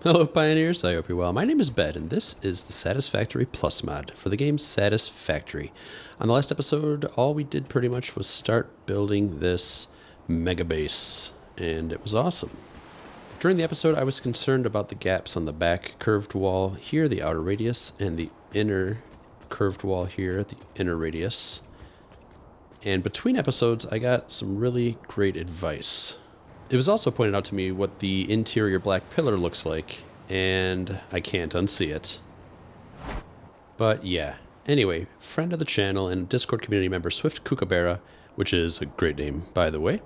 Hello Pioneers, I hope you're well. My name is Ben, and this is the Satisfactory Plus mod for the game Satisfactory. On the last episode, all we did pretty much was start building this mega base, and it was awesome. During the episode, I was concerned about the gaps on the back curved wall here, the outer radius, and the inner curved wall here, the inner radius. And between episodes, I got some really great advice. It was also pointed out to me what the interior black pillar looks like, and I can't unsee it. But yeah, anyway, friend of the channel and Discord community member Swift Kookaburra, which is a great name by the way,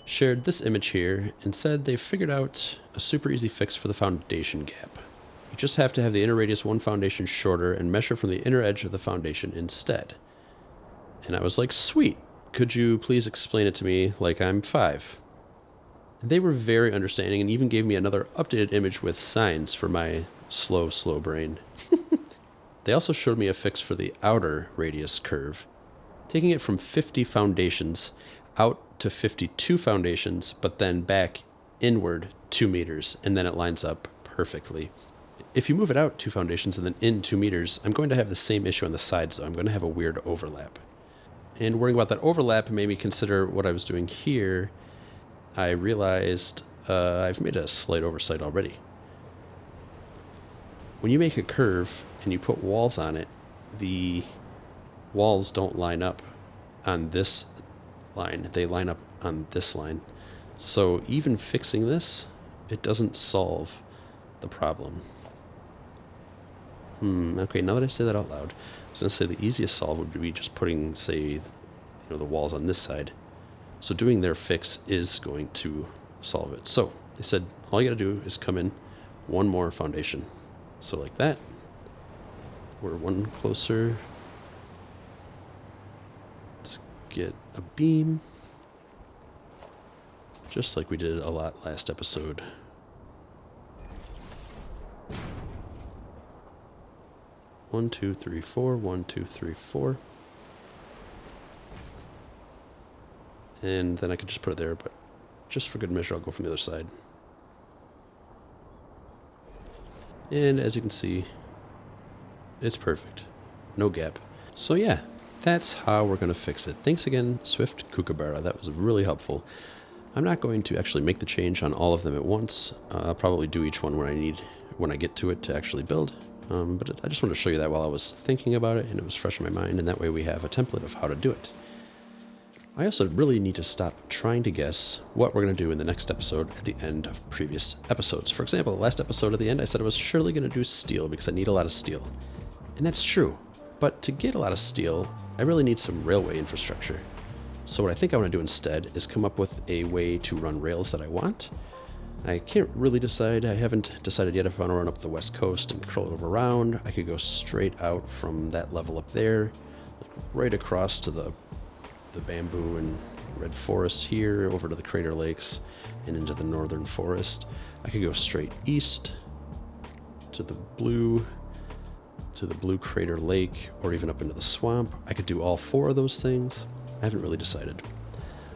shared this image here and said they figured out a super easy fix for the foundation gap. You just have to have the inner radius one foundation shorter and measure from the inner edge of the foundation instead. And I was like, sweet, could you please explain it to me like I'm 5? They were very understanding and even gave me another updated image with signs for my slow brain. They also showed me a fix for the outer radius curve, taking it from 50 foundations out to 52 foundations, but then back inward 2 meters, and then it lines up perfectly. If you move it out 2 foundations and then in 2 meters, I'm going to have the same issue on the sides, though. I'm going to have a weird overlap. And worrying about that overlap made me consider what I was doing here. I realized I've made a slight oversight already. When you make a curve and you put walls on it, the walls don't line up on this line. They line up on this line. So even fixing this, it doesn't solve the problem. Okay, now that I say that out loud, I was going to say the easiest solve would be just putting, say, the walls on this side. So doing their fix is going to solve it. So they said all you got to do is come in one more foundation. So like that. We're one closer. Let's get a beam. Just like we did a lot last episode. One, two, three, four. 1, 2, 3, 4. And then I could just put it there, but just for good measure, I'll go from the other side. And as you can see, it's perfect. No gap. So yeah, that's how we're going to fix it. Thanks again, Swift Kookaburra. That was really helpful. I'm not going to actually make the change on all of them at once. I'll probably do each one when I get to it to actually build. But I just wanted to show you that while I was thinking about it, and it was fresh in my mind, and that way we have a template of how to do it. I also really need to stop trying to guess what we're going to do in the next episode at the end of previous episodes. For example, the last episode at the end, I said I was surely going to do steel because I need a lot of steel. And that's true. But to get a lot of steel, I really need some railway infrastructure. So what I think I want to do instead is come up with a way to run rails that I want. I can't really decide. I haven't decided yet if I want to run up the west coast and curl it over around. I could go straight out from that level up there, like right across to the bamboo and red forest here over to the Crater Lakes and into the northern forest. I could go straight east to the blue Crater Lake, or even up into the swamp. I could do all 4 of those things. I haven't really decided.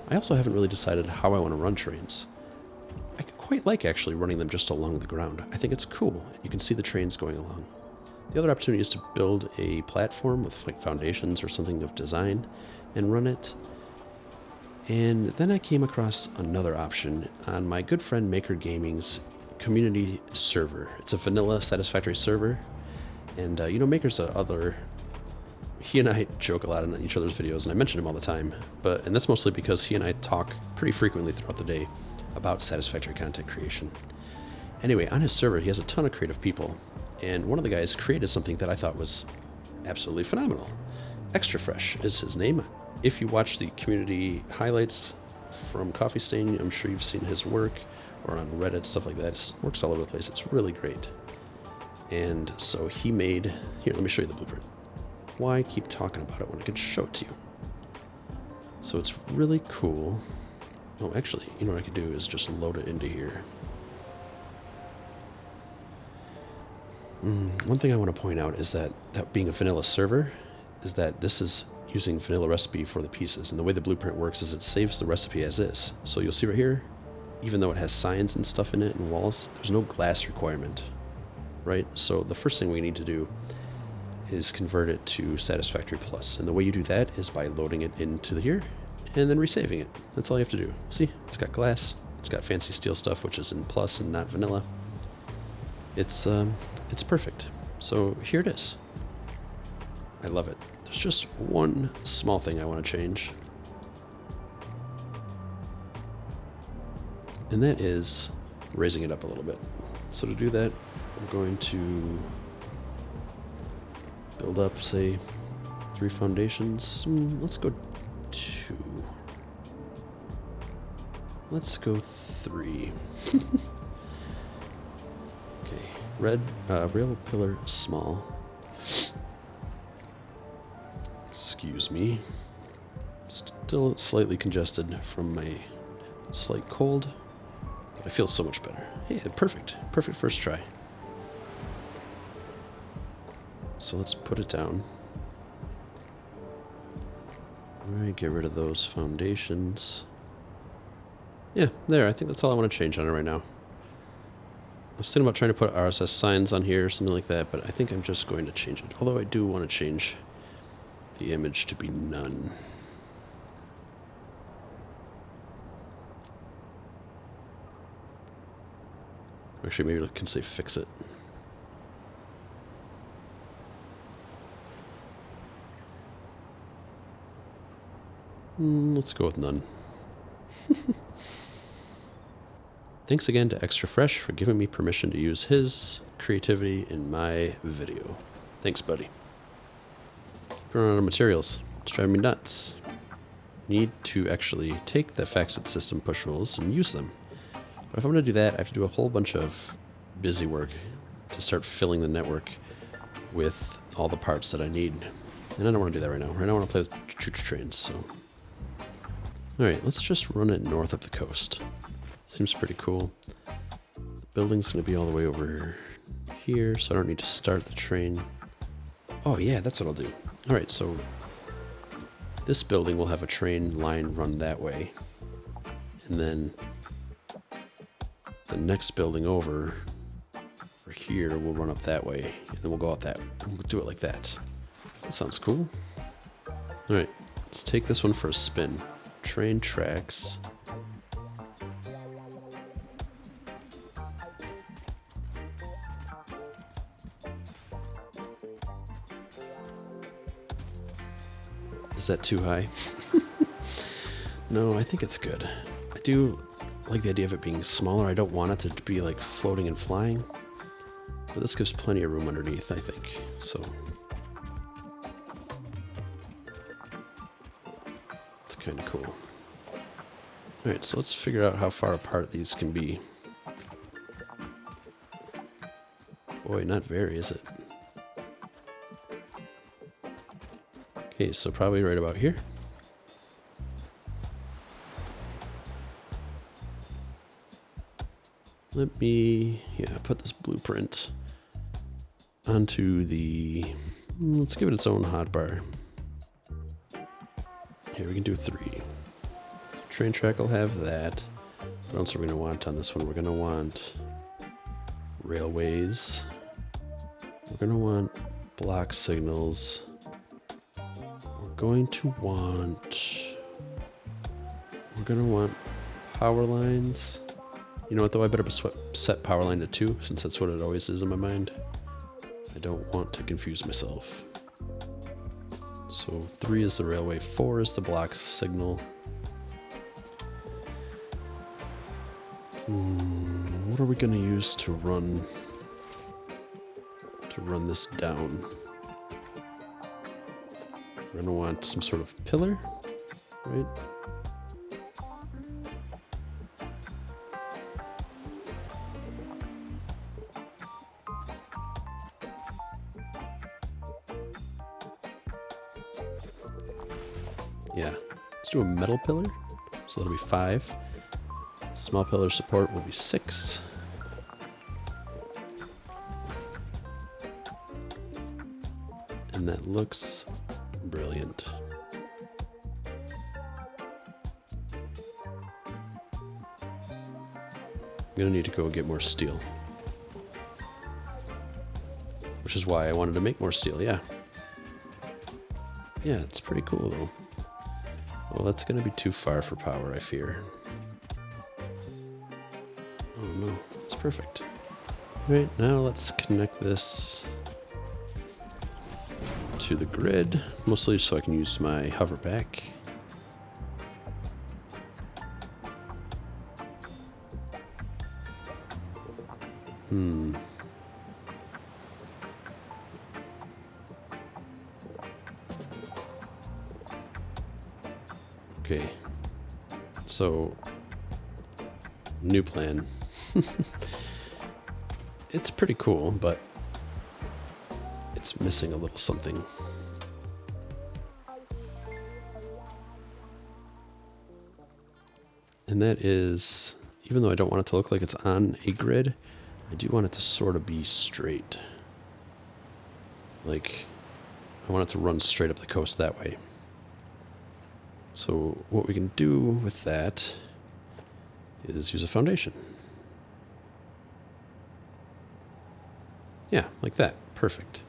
I also haven't really decided how I want to run trains. I quite like actually running them just along the ground. I think it's cool. You can see the trains going along. The other opportunity is to build a platform with like foundations or something of design and run it. And then I came across another option on my good friend Maker Gaming's community server. It's a vanilla Satisfactory server. And Maker's he and I joke a lot in each other's videos, and I mention him all the time. And that's mostly because he and I talk pretty frequently throughout the day about Satisfactory content creation. Anyway, on his server, he has a ton of creative people. And one of the guys created something that I thought was absolutely phenomenal. Extra Fresh is his name. If you watch the community highlights from Coffee Stain, I'm sure you've seen his work, or on Reddit, stuff like that. It works all over the place. It's really great. And so he made... Here, let me show you the blueprint. Why keep talking about it when I can show it to you? So it's really cool. Oh, actually, you know what I could do is just load it into here. One thing I want to point out is that being a vanilla server is that this is using vanilla recipe for the pieces. And the way the blueprint works is it saves the recipe as is. So you'll see right here, even though it has signs and stuff in it and walls, there's no glass requirement, right? So the first thing we need to do is convert it to Satisfactory Plus. And the way you do that is by loading it into here and then resaving it. That's all you have to do. See, it's got glass. It's got fancy steel stuff, which is in Plus and not vanilla. It's perfect. So here it is. I love it. There's just one small thing I want to change. And that is raising it up a little bit. So to do that, we're going to build up, say, 3 foundations. Let's go 2. Let's go 3. Okay, red, rail pillar small. Excuse me. Still slightly congested from my slight cold, but I feel so much better. Hey, perfect. Perfect first try. So let's put it down. Alright, get rid of those foundations. Yeah, there. I think that's all I want to change on it right now. I was thinking about trying to put RSS signs on here or something like that, but I think I'm just going to change it. Although I do want to change the image to be none. Actually, maybe I can say fix it. Let's go with none. Thanks again to Extra Fresh for giving me permission to use his creativity in my video. Thanks, buddy. Running out of materials. It's driving me nuts. Need to actually take the FactSet system push rules and use them. But if I'm going to do that, I have to do a whole bunch of busy work to start filling the network with all the parts that I need. And I don't want to do that right now. Right now I want to play with choo-choo trains, so... Alright, let's just run it north of the coast. Seems pretty cool. The building's going to be all the way over here, so I don't need to start the train. Oh yeah, that's what I'll do. Alright, so this building will have a train line run that way. And then the next building over here will run up that way. And then we'll go out that. We'll do it like that. That sounds cool. Alright, let's take this one for a spin. Train tracks. Is that too high? No, I think it's good. I do like the idea of it being smaller. I don't want it to be like floating and flying. But this gives plenty of room underneath, I think. So it's kind of cool. Alright, so let's figure out how far apart these can be. Boy, not very, is it? Okay, so probably right about here. Let me, put this blueprint onto the, let's give it its own hotbar. Here, we can do 3. Train track will have that. What else are we going to want on this one? We're going to want railways. We're going to want block signals. We're going to want power lines. You know what though, I better set power line to 2 since that's what it always is in my mind. I don't want to confuse myself. So 3 is the railway, 4 is the block signal. What are we going to use to run this down? We're going to want some sort of pillar, right? Yeah, let's do a metal pillar. So that'll be 5. Small pillar support will be 6. And that looks brilliant. I'm gonna need to go get more steel. Which is why I wanted to make more steel, yeah. Yeah, it's pretty cool though. Well, that's gonna be too far for power, I fear. Oh no, it's perfect. Right, now let's connect this to the grid, mostly so I can use my hoverback. Okay, so new plan. It's pretty cool, but it's missing a little something. And that is, even though I don't want it to look like it's on a grid, I do want it to sort of be straight. Like, I want it to run straight up the coast that way. So what we can do with that is use a foundation. Yeah, like that. Perfect.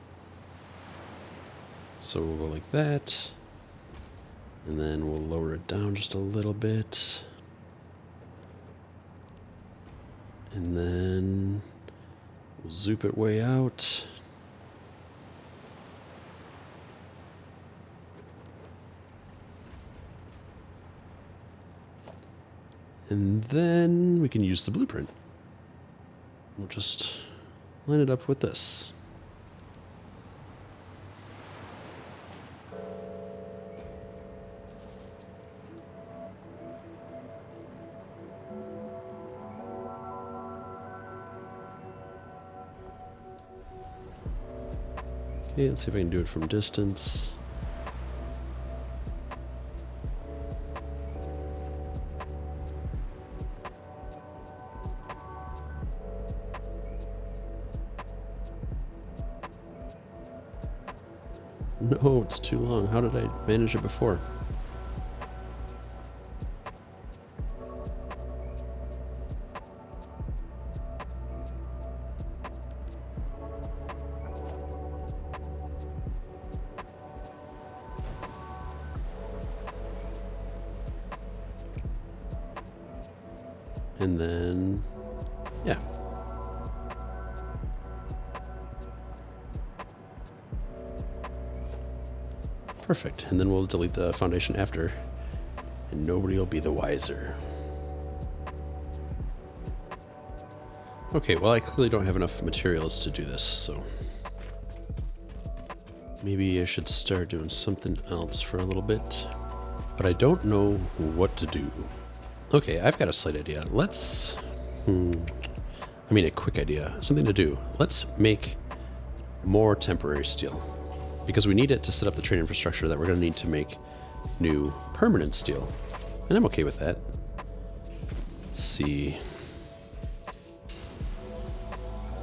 So we'll go like that. And then we'll lower it down just a little bit. And then we'll zoop it way out. And then we can use the blueprint. We'll just line it up with this. Okay, let's see if I can do it from distance. No, it's too long. How did I manage it before? And then, yeah. Perfect. And then we'll delete the foundation after, and nobody will be the wiser. Okay, well, I clearly don't have enough materials to do this, so maybe I should start doing something else for a little bit. But I don't know what to do. Okay, I've got a slight idea. Let's, a quick idea, something to do. Let's make more temporary steel, because we need it to set up the train infrastructure that we're going to need to make new permanent steel. And I'm okay with that. Let's see.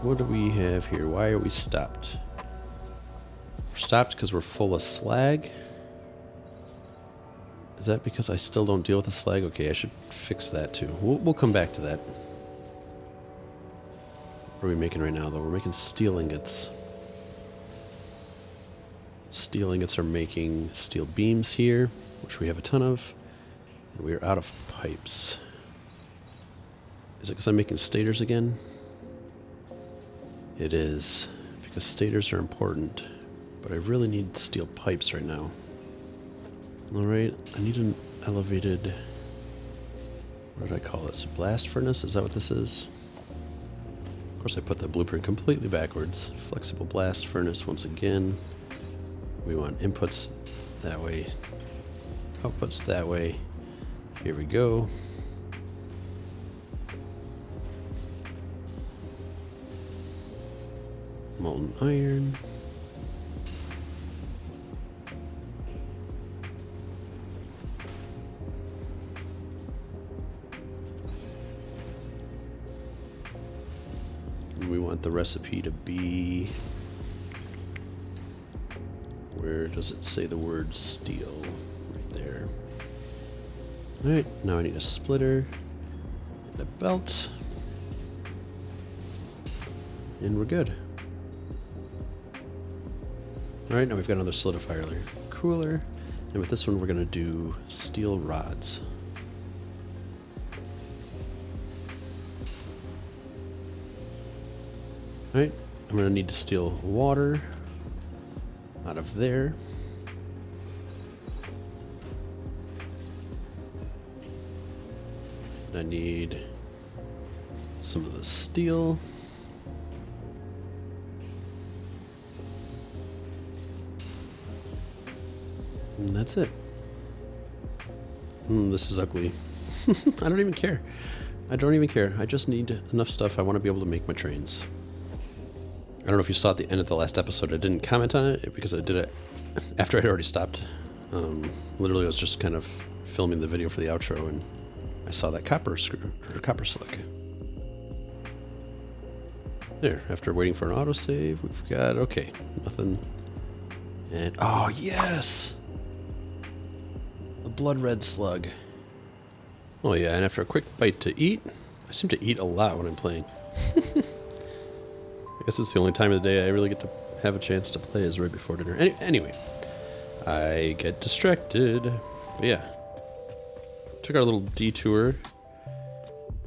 What do we have here? Why are we stopped? We're stopped because we're full of slag. Is that because I still don't deal with the slag? Okay, I should fix that too. We'll come back to that. What are we making right now, though? We're making steel ingots. Steel ingots are making steel beams here, which we have a ton of. And we are out of pipes. Is it because I'm making stators again? It is, because stators are important. But I really need steel pipes right now. Alright, I need an elevated, what did I call this? Blast furnace? Is that what this is? Of course I put the blueprint completely backwards. Flexible blast furnace once again. We want inputs that way, outputs that way. Here we go. Molten iron. We want the recipe to be, where does it say the word steel? Right there. Alright, now I need a splitter and a belt. and we're good. Alright, now we've got another solidifier cooler, and with this one we're going to do steel rods. Alright, I'm going to need to steal water out of there. I need some of the steel. And that's it. This is ugly. I don't even care. I don't even care. I just need enough stuff. I want to be able to make my trains. I don't know if you saw at the end of the last episode, I didn't comment on it because I did it after I'd already stopped. Literally, I was just kind of filming the video for the outro, and I saw that copper slug. There, after waiting for an autosave, we've got, okay, nothing. And, oh, yes! The blood red slug. Oh, yeah, and after a quick bite to eat, I seem to eat a lot when I'm playing. I guess it's the only time of the day I really get to have a chance to play is right before dinner. Anyway, I get distracted. But yeah, took our little detour.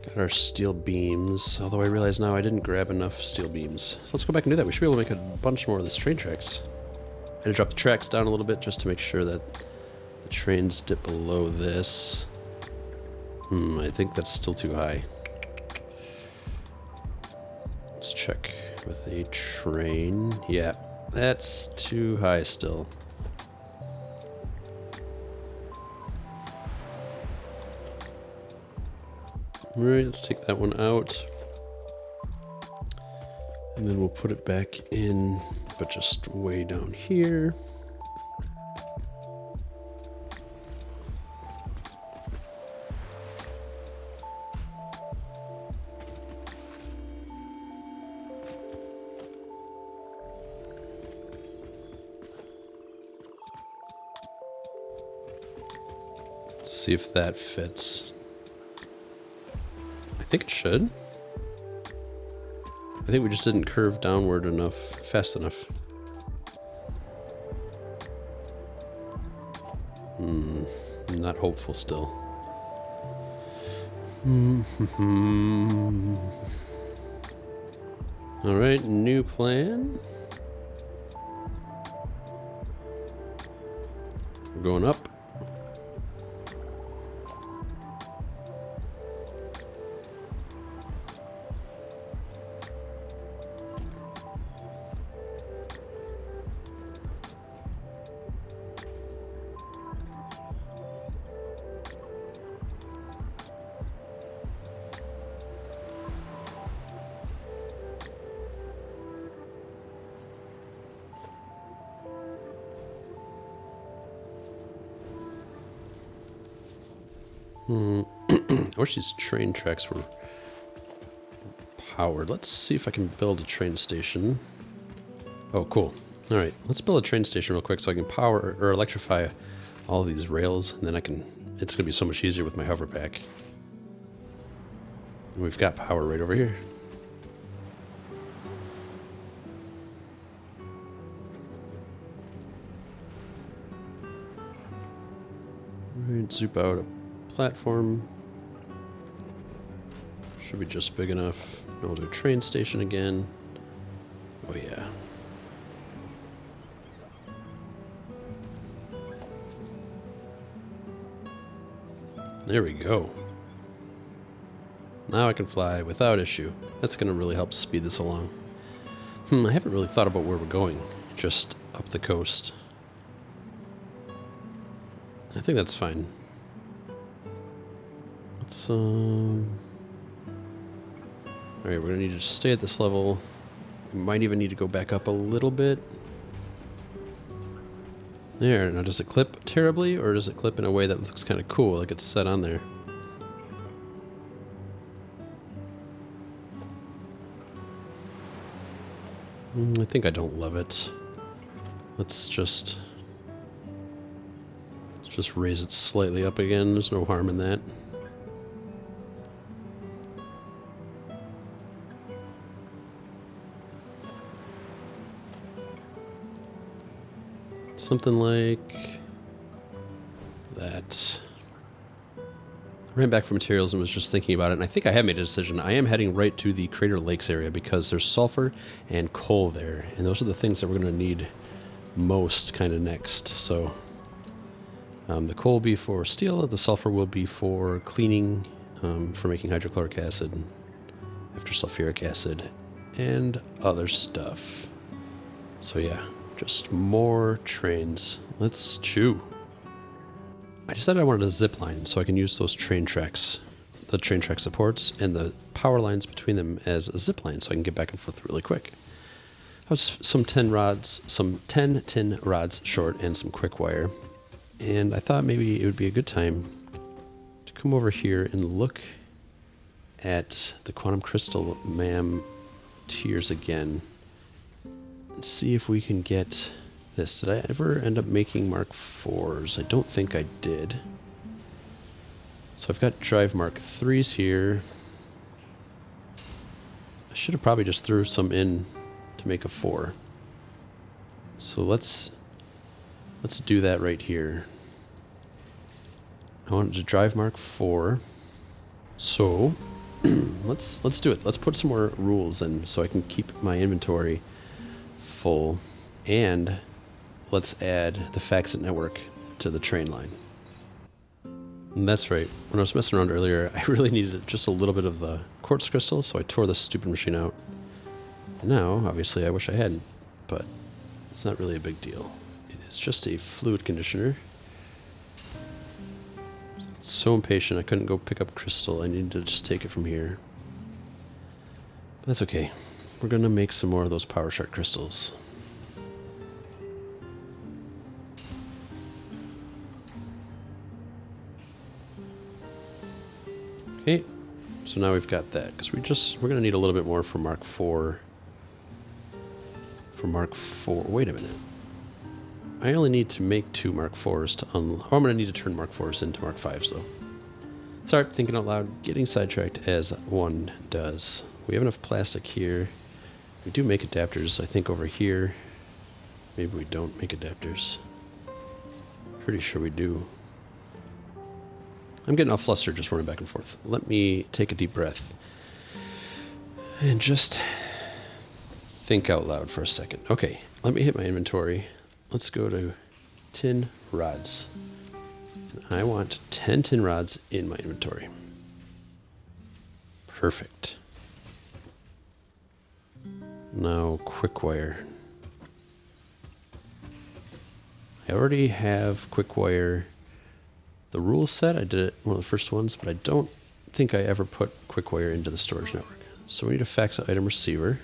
Got our steel beams, although I realize now I didn't grab enough steel beams. So let's go back and do that. We should be able to make a bunch more of these train tracks. I'm going to drop the tracks down a little bit just to make sure that the trains dip below this. I think that's still too high. Let's check with a train. Yeah, that's too high still. Alright, let's take that one out. And then we'll put it back in, but just way down here. See if that fits. I think it should. I think we just didn't curve downward enough, fast enough. I'm not hopeful still. Alright, new plan. We're going up. I wish these train tracks were powered. Let's see if I can build a train station. Oh, cool. All right, let's build a train station real quick so I can power or electrify all of these rails, and then it's gonna be so much easier with my hoverback. And we've got power right over here. All right, zoop out a platform. Should be just big enough. Then we'll do a train station again. Oh yeah. There we go. Now I can fly without issue. That's going to really help speed this along. I haven't really thought about where we're going. Just up the coast. I think that's fine. Let's, Alright, we're going to need to stay at this level. We might even need to go back up a little bit. There, now does it clip terribly, or does it clip in a way that looks kind of cool, like it's set on there? I think I don't love it. Let's just raise it slightly up again. There's no harm in that. Something like that. I ran back for materials and was just thinking about it, and I think I have made a decision. I am heading right to the Crater Lakes area because there's sulfur and coal there, and those are the things that we're going to need most kind of next. So the coal will be for steel, the sulfur will be for cleaning, for making hydrochloric acid, after sulfuric acid, and other stuff. So yeah, just more trains. Let's chew. I decided I wanted a zip line so I can use those train tracks, the train track supports, and the power lines between them as a zip line so I can get back and forth really quick. I was some 10 tin rods short and some quick wire, and I thought maybe it would be a good time to come over here and look at the quantum crystal MAM tiers again and see if we can get this. Did I ever end up making Mark 4s? I don't think I did. So I've got drive Mark 3s here. I should have probably just threw some in to make a 4. So let's do that right here. I wanted to drive Mark 4. So let's do it. Let's put some more rules in so I can keep my inventory full, and let's add the FACSIT network to the train line. And that's right. When I was messing around earlier, I really needed just a little bit of the quartz crystal, so I tore this stupid machine out. And now, obviously, I wish I hadn't, but it's not really a big deal. It is just a fluid conditioner. So impatient, I couldn't go pick up crystal. I needed to just take it from here. But that's okay. We're going to make some more of those power shark crystals. Okay, so now we've got that, because we're going to need a little bit more for Mark 4. For Mark 4, wait a minute. I only need to make 2 Mark 4s to unlock. Oh, I'm going to need to turn Mark 4s into Mark 5s, though. Sorry, thinking out loud, getting sidetracked as one does. We have enough plastic here. We do make adapters, I think, over here. Maybe we don't make adapters. Pretty sure we do. I'm getting all flustered just running back and forth. Let me take a deep breath and just think out loud for a second. Okay, let me hit my inventory. Let's go to tin rods. And I want 10 tin rods in my inventory. Perfect. Now, quick wire. I already have quick wire. The rule set, I did it one of the first ones, but I don't think I ever put quick wire into the storage network. So we need a FACSIT item receiver.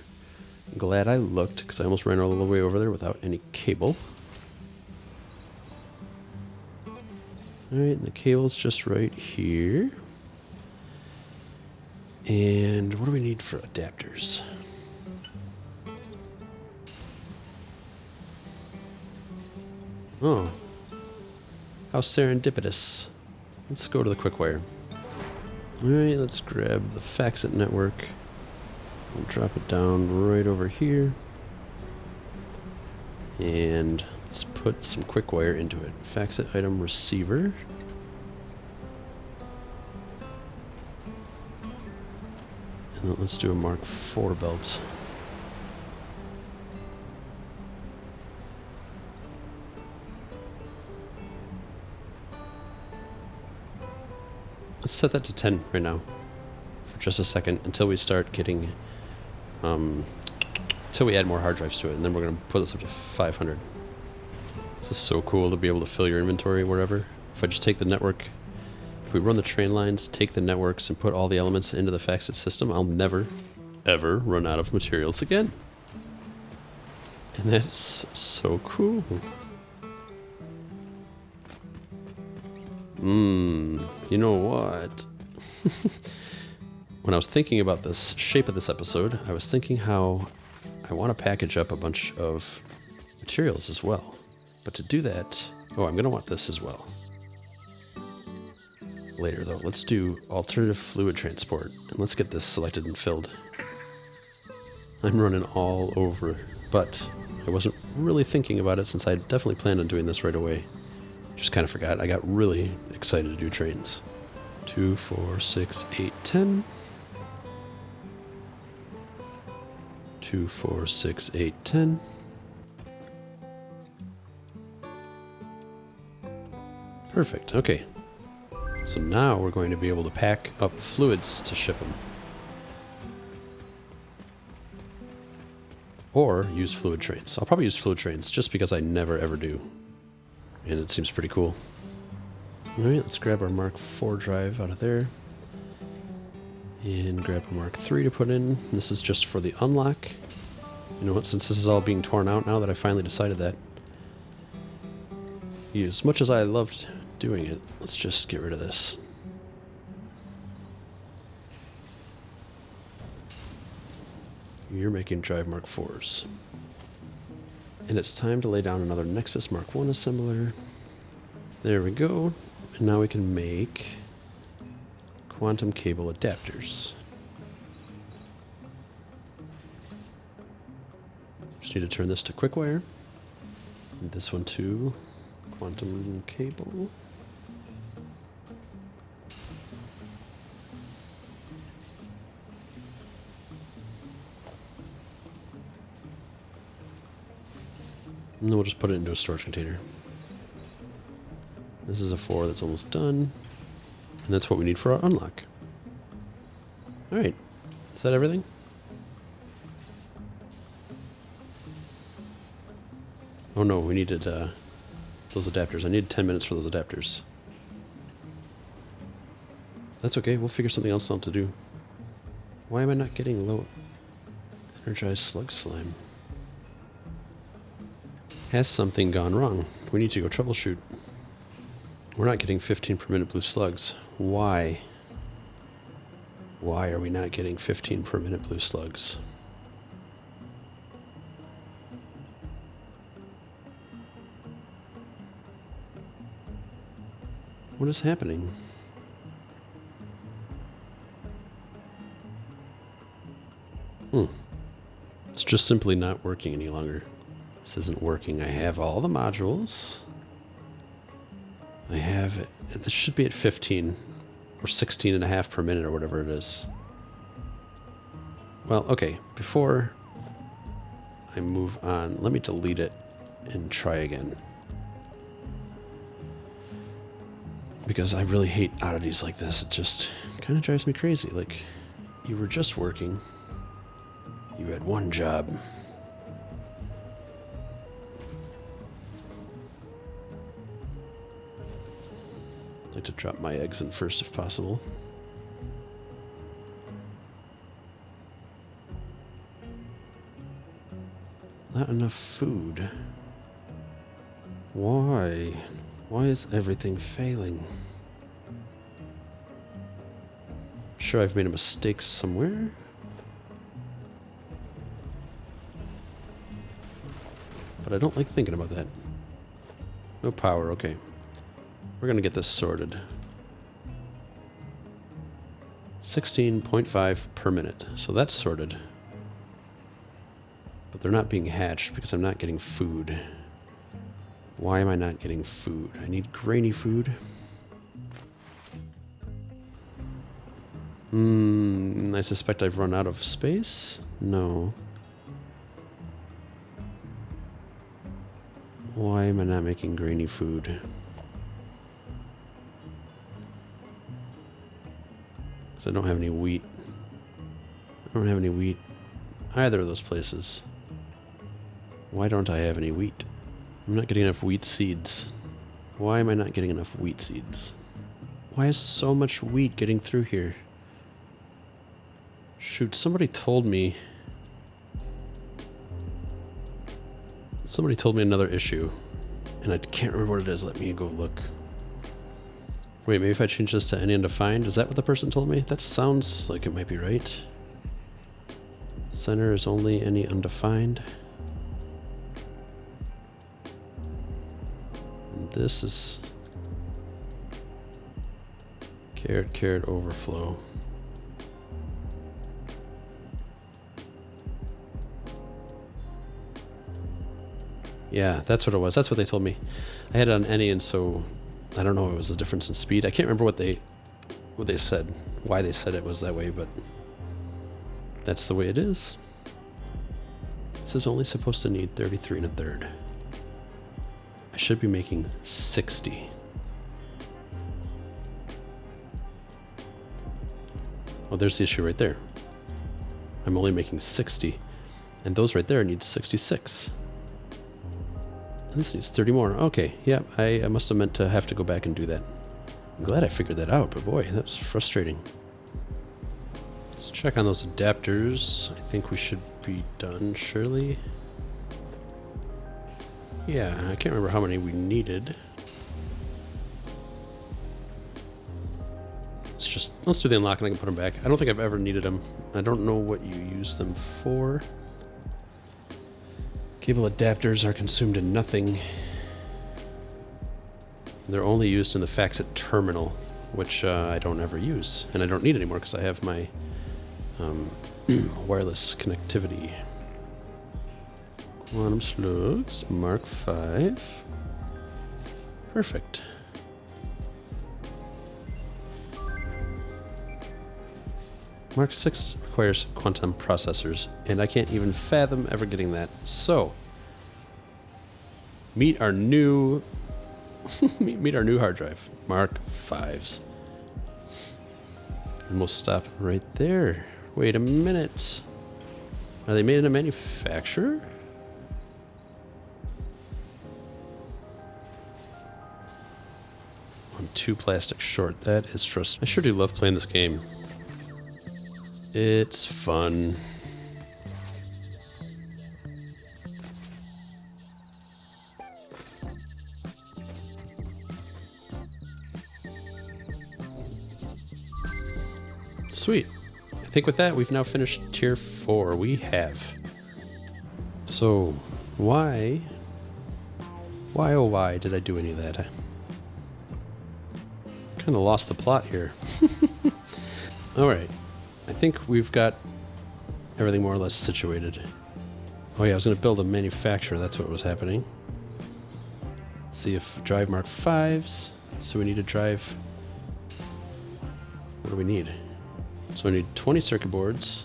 I'm glad I looked, because I almost ran all the way over there without any cable. Alright, and the cable's just right here. And what do we need for adapters? Oh. How serendipitous. Let's go to the quick wire. Alright, let's grab the FACSIT network. We'll drop it down right over here. And let's put some quick wire into it. FACSIT item receiver. And then let's do a Mark 4 belt. Let's set that to 10 right now for just a second until we start getting, until we add more hard drives to it, and then we're going to put this up to 500. This is so cool to be able to fill your inventory wherever. If I just take the network, if we run the train lines, take the networks, and put all the elements into the FACSIT system, I'll never, ever run out of materials again. And that's so cool. You know what? When I was thinking about the shape of this episode, I was thinking how I want to package up a bunch of materials as well. But to do that, oh, I'm going to want this as well. Later, though, let's do alternative fluid transport, and let's get this selected and filled. I'm running all over, but I wasn't really thinking about it since I definitely planned on doing this right away. Just kind of forgot. I got really excited to do trains. 2, 4, 6, 8, 10. 2, 4, 6, 8, 10. Perfect. Okay. So now we're going to be able to pack up fluids to ship them. Or use fluid trains. I'll probably use fluid trains just because I never ever do. And it seems pretty cool. Alright, let's grab our Mark IV drive out of there. And grab a Mark III to put in. This is just for the unlock. You know what, since this is all being torn out now that I finally decided that, as much as I loved doing it, let's just get rid of this. You're making drive Mark IVs. And it's time to lay down another Nexus Mark I assembler. There we go. And now we can make quantum cable adapters. Just need to turn this to quick wire. And this one to quantum cable. And then we'll just put it into a storage container. This is a 4 that's almost done. And that's what we need for our unlock. Alright. Is that everything? Oh no, we needed those adapters. I needed 10 minutes for those adapters. That's okay, we'll figure something else out to do. Why am I not getting low energized slug slime? Has something gone wrong? We need to go troubleshoot. We're not getting 15 per minute blue slugs. Why? Why are we not getting 15 per minute blue slugs? What is happening? It's just simply not working any longer. This isn't working. I have all the modules. I have it. This should be at 15 or 16 and a half per minute or whatever it is. Well, okay. Before I move on, let me delete it and try again. Because I really hate oddities like this. It just kind of drives me crazy. Like, you were just working. You had one job. I'd like to drop my eggs in first if possible. Not enough food. Why? Why is everything failing? Sure, I've made a mistake somewhere. But I don't like thinking about that. No power, okay. We're gonna get this sorted. 16.5 per minute. So that's sorted. But they're not being hatched because I'm not getting food. Why am I not getting food? I need grainy food. I suspect I've run out of space? No. Why am I not making grainy food? Because I don't have any wheat. I don't have any wheat either of those places. Why don't I have any wheat? I'm not getting enough wheat seeds. Why am I not getting enough wheat seeds? Why is so much wheat getting through here? Shoot, somebody told me another issue, and I can't remember what it is. Let me go look. Wait, maybe if I change this to any undefined, is that what the person told me? That sounds like it might be right. Center is only any undefined. And this is carrot overflow. Yeah, that's what it was. That's what they told me. I had it on any, and so I don't know if it was a difference in speed. I can't remember what they said, why they said it was that way, but that's the way it is. This is only supposed to need 33 1/3. I should be making 60. Oh, there's the issue right there. I'm only making 60, and those right there need 66. And this needs 30 more. Okay, yeah, I must have meant to have to go back and do that. I'm glad I figured that out, but boy, that was frustrating. Let's check on those adapters. I think we should be done, surely. Yeah, I can't remember how many we needed. Let's do the unlock and I can put them back. I don't think I've ever needed them. I don't know what you use them for. Cable adapters are consumed in nothing. They're only used in the FACSIT terminal, which I don't ever use. And I don't need anymore because I have my wireless connectivity. Quantum slugs, Mark 5. Perfect. Mark 6 requires quantum processors, and I can't even fathom ever getting that. So, meet our new meet our new hard drive, Mark 5s. And we'll stop right there. Wait a minute. Are they made in a manufacturer? I'm 2 plastics short. That is frustrating. I sure do love playing this game. It's fun. Sweet. I think with that, we've now finished tier 4. We have. So, why oh why did I do any of that? I kind of lost the plot here. Alright. I think we've got everything more or less situated. Oh yeah, I was going to build a manufacturer. That's what was happening. Let's see if drive Mark 5s. So we need to drive... What do we need? So we need 20 circuit boards,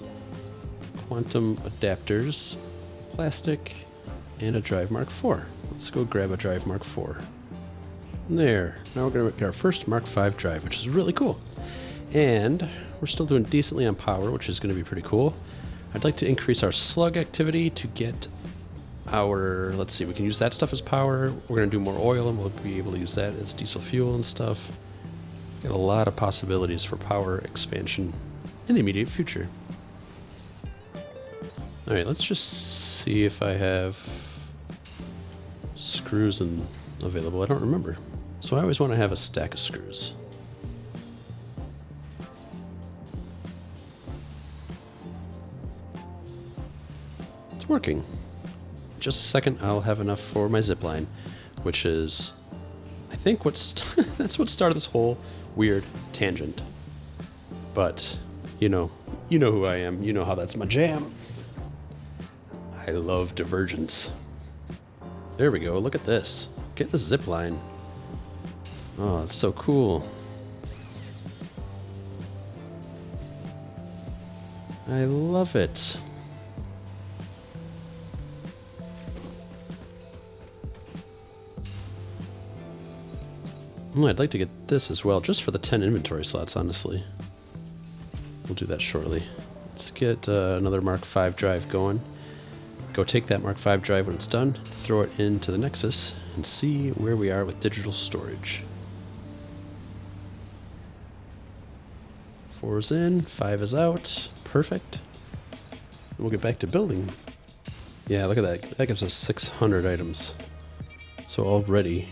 quantum adapters, plastic, and a drive Mark 4. Let's go grab a drive Mark 4. There. Now we're going to get our first Mark 5 drive, which is really cool. And we're still doing decently on power, which is going to be pretty cool. I'd like to increase our slug activity to get our... Let's see, we can use that stuff as power. We're going to do more oil, and we'll be able to use that as diesel fuel and stuff. Got a lot of possibilities for power expansion in the immediate future. Alright, let's just see if I have screws available. I don't remember. So I always want to have a stack of screws. It's working. In just a second, I'll have enough for my zip line, which is, I think, that's what started this whole weird tangent. But you know who I am. You know how that's my jam. I love divergence. There we go. Look at this. Get the zip line. Oh, it's so cool. I love it. I'd like to get this as well, just for the 10 inventory slots, honestly. We'll do that shortly. Let's get another Mark 5 drive going. Go take that Mark 5 drive when it's done, throw it into the Nexus, and see where we are with digital storage. 4's in, 5 is out. Perfect. And we'll get back to building. Yeah, look at that. That gives us 600 items. So already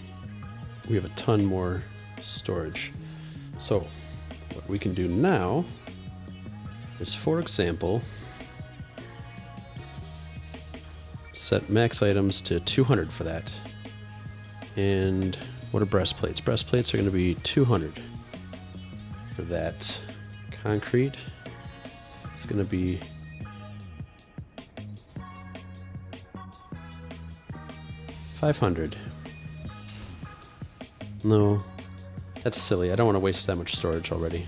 we have a ton more storage. So what we can do now is, for example, set max items to 200 for that. And what are breastplates? Breastplates are going to be 200 for that. Concrete, it's going to be 500. No, that's silly. I don't want to waste that much storage already.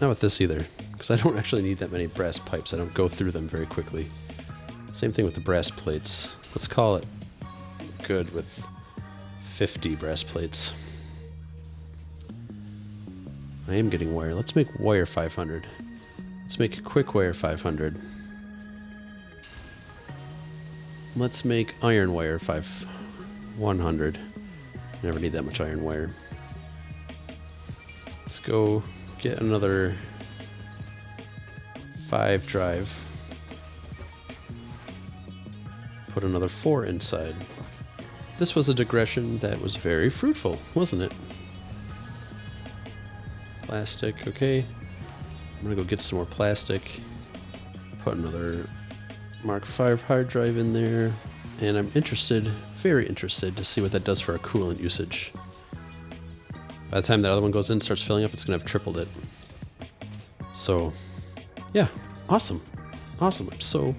Not with this either, because I don't actually need that many brass pipes. I don't go through them very quickly. Same thing with the brass plates. Let's call it good with 50 brass plates. I am getting wire. Let's make wire 500. Let's make quick wire 500. Let's make iron wire 100. Never need that much iron wire. Let's go get another 5 drive. Put another 4 inside. This was a digression that was very fruitful, wasn't it? Plastic, okay. I'm gonna go get some more plastic. Put another Mark V hard drive in there. And I'm interested, very interested, to see what that does for our coolant usage. By the time that other one goes in and starts filling up, it's gonna have tripled it. So, yeah, awesome. Awesome, I'm so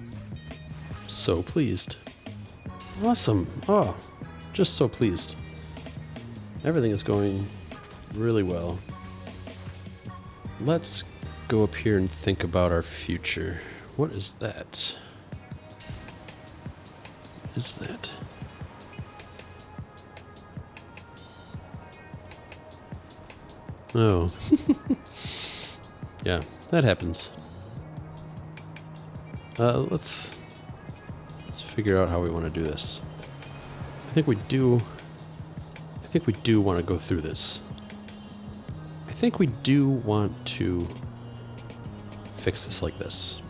pleased. Awesome, oh, just so pleased. Everything is going really well. Let's go up here and think about our future. What is that? What is that? Oh. Yeah, that happens. Let's figure out how we want to do this. I think we do want to go through this. I think we do want to fix this like this.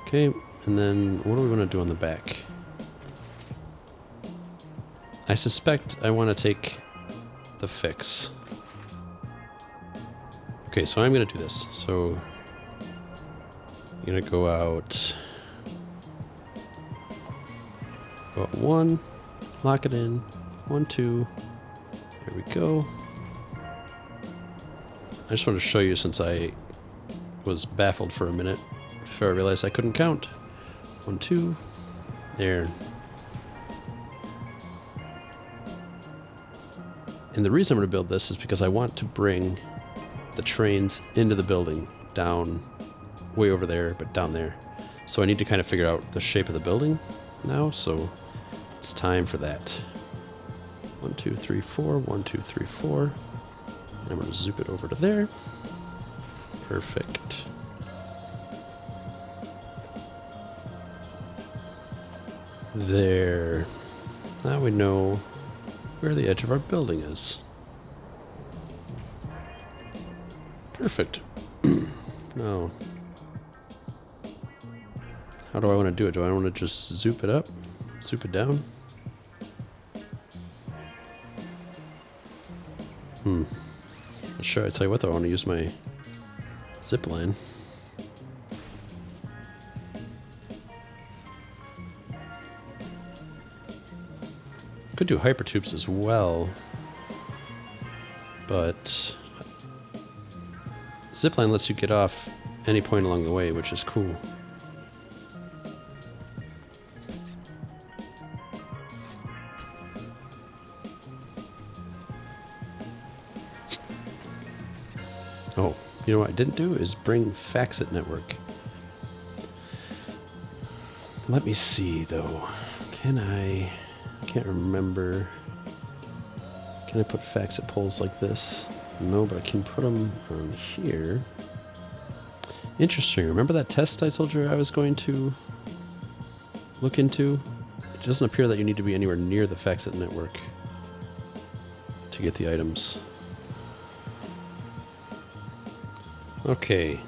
Okay, and then what do we want to do on the back? I suspect I want to take the fix. Okay, so I'm going to do this. So I'm going to go out 1, lock it in, 1, 2, there we go. I just want to show you, since I was baffled for a minute before I realized I couldn't count. 1, 2, there. And the reason I'm going to build this is because I want to bring the trains into the building, down way over there, but down there. So I need to kind of figure out the shape of the building now, so it's time for that. 1, 2, 3, 4, 1, 2, 3, 4. I'm going to zoom it over to there. Perfect. There. Now we know where the edge of our building is. Perfect. Now, how do I want to do it? Do I want to just zoop it up? Zoop it down? Not sure. I tell you what though, I want to use my zip line. Could do hypertubes as well, but zipline lets you get off any point along the way, which is cool. Oh, you know what I didn't do is bring Faxit network. Let me see though. I can't remember. Can I put Faxit poles like this? No, but I can put them on here. Interesting. Remember that test I told you I was going to look into? It doesn't appear that you need to be anywhere near the Faxit network to get the items. Okay.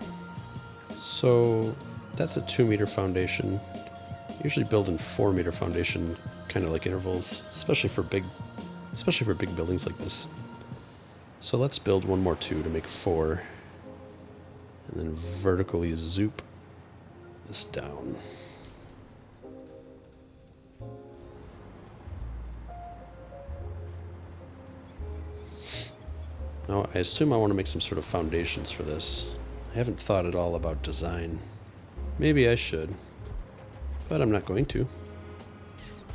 So that's a 2-meter foundation. Usually build in 4-meter foundation, kind of like intervals, especially for big buildings like this. So let's build one more 2 to make 4, and then vertically zoop this down. Now I assume I want to make some sort of foundations for this. I haven't thought at all about design. Maybe I should, but I'm not going to.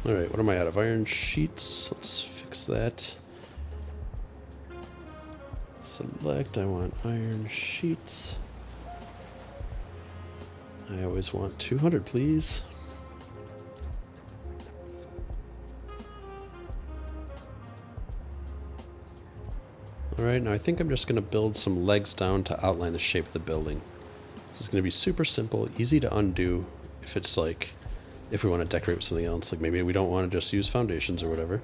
Alright, what am I out of? Iron sheets. Let's fix that. Select, I want iron sheets. I always want 200, please. Alright, now I think I'm just going to build some legs down to outline the shape of the building. This is going to be super simple, easy to undo if it's like, if we want to decorate with something else, like maybe we don't want to just use foundations or whatever.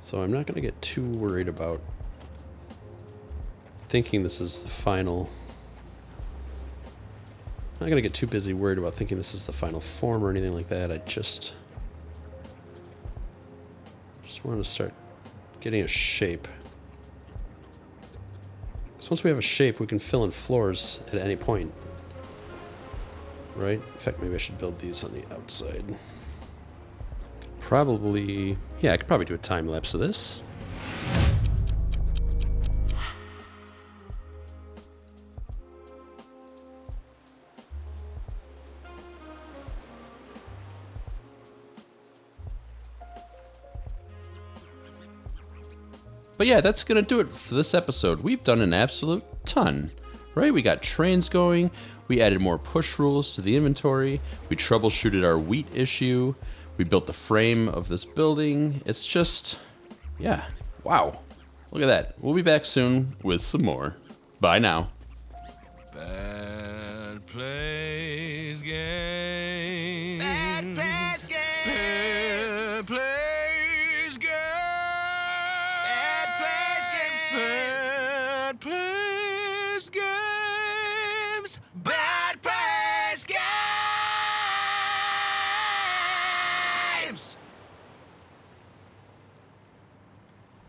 So I'm not going to get too worried about thinking this is the final. I'm not going to get too busy worried about thinking this is the final form or anything like that. I just want to start getting a shape. So once we have a shape, we can fill in floors at any point. Right? In fact, maybe I should build these on the outside. Probably, yeah, I could probably do a time lapse of this. But yeah, that's going to do it for this episode. We've done an absolute ton, right? We got trains going. We added more push rules to the inventory. We troubleshooted our wheat issue. We built the frame of this building. It's just, yeah, wow. Look at that. We'll be back soon with some more. Bye now. Bad play.